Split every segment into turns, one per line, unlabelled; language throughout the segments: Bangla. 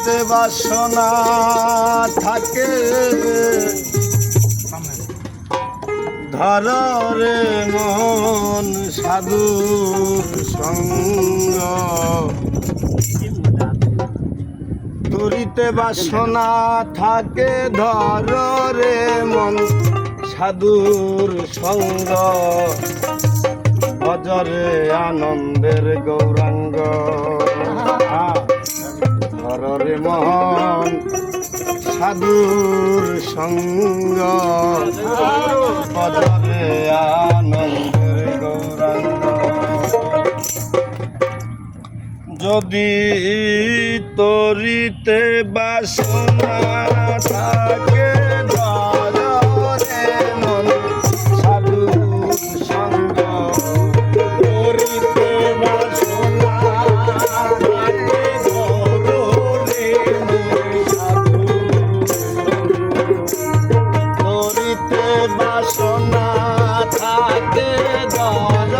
ধরিতে বাসনা থাকে ধর রে মন সাধুর সঙ্গ ধরিতে বাসনা থাকে ধর রে মন সাধুর সঙ্গ ভজরে আনন্দের গৌরাঙ্গ ধর রে মন সাধুর সঙ্গ ভজরে আনন্দের গৌরাঙ্গ যদি তরিতে বাসনা থাকে ধর রে মন সাধুর সঙ্গ তরিতে বাসনা থাকে ধর রে মন সাধুর তরিতে বাসনা থাকে ধর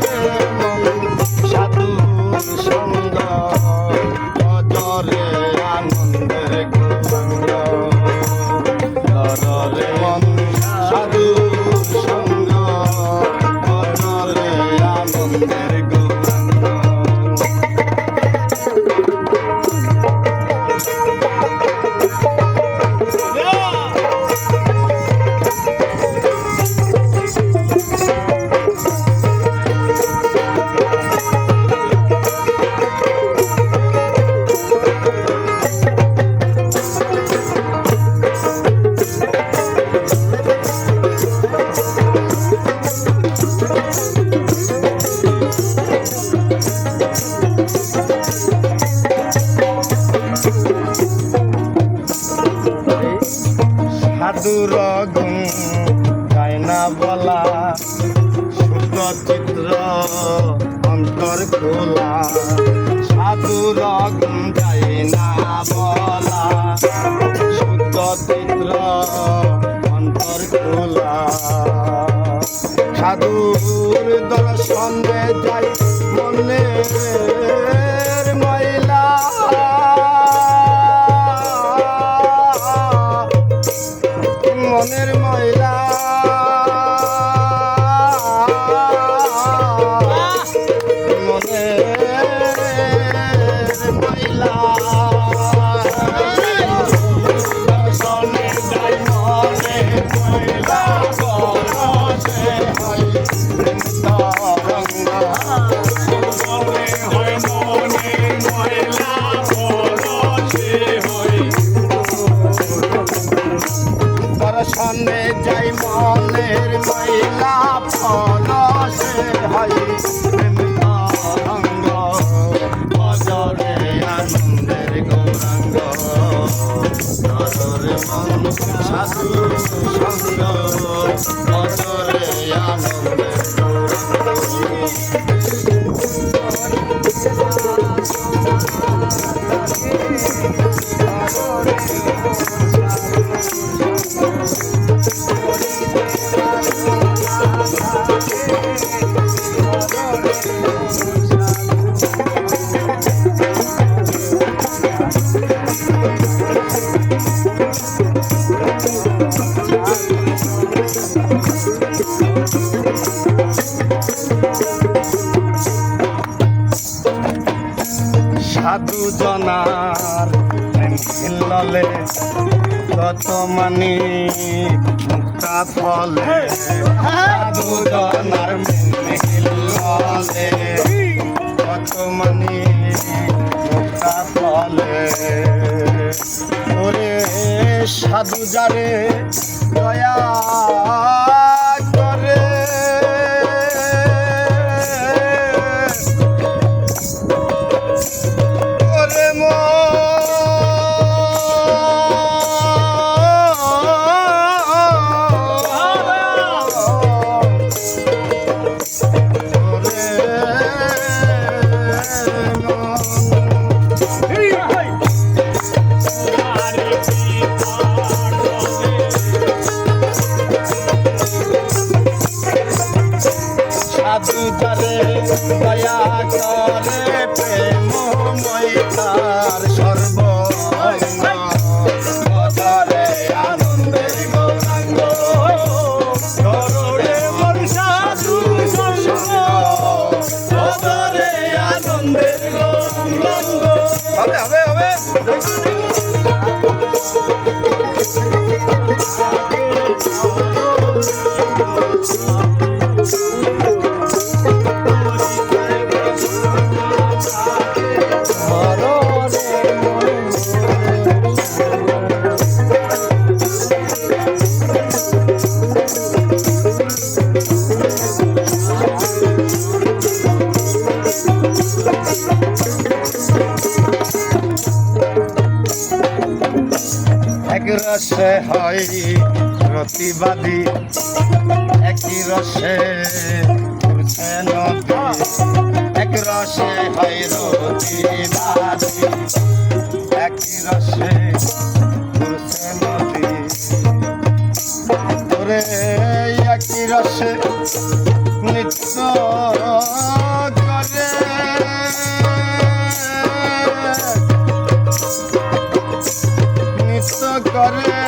রে মন সাধুর সঙ্গ ভজরে আনন্দের গৌরাঙ্গ ধর রে মন সাধুর সঙ্গ ভজরে আনন্দের গৌরাঙ্গ সাধুর গুণ যায় না বলা শুদ্ধ চিত্র অন্তর খোলা সাধুর গুণ যায় না বলা শুদ্ধ চিত্র অন্তর খোলা সাধুর দর্শনে যাই মনের ময়লা মনের ময়লা মনের ময়লা দর্শনে যাই মনের ময়লা পরশে হয় তরঙ্গ মনে হয় মনের ময়লা পরশে হয় দর্শনে যাই মনের ময়লা পরশে হয় প্রেম তরঙ্গ ভজরে আনন্দের গৌরাঙ্গ ধর রে মন সাধুর সঙ্গ ভজরে আনন্দের সাধু জনার প্রেম খিল্ললে কত মানি মুক্তা ফলে সাধু জনার প্রেম খিল্ললে কত মানি মুক্তা ফলে ওরে সাধু যারে দয়া করে হবে হবে এক রসে হয় প্রতিবাদী একই রসে ঘুরছে নদী এক রসে হয় প্রতিবাদী একই রসে ঘুরছে নদী ওরে একই রসে নৃত্য করে নৃত্য করে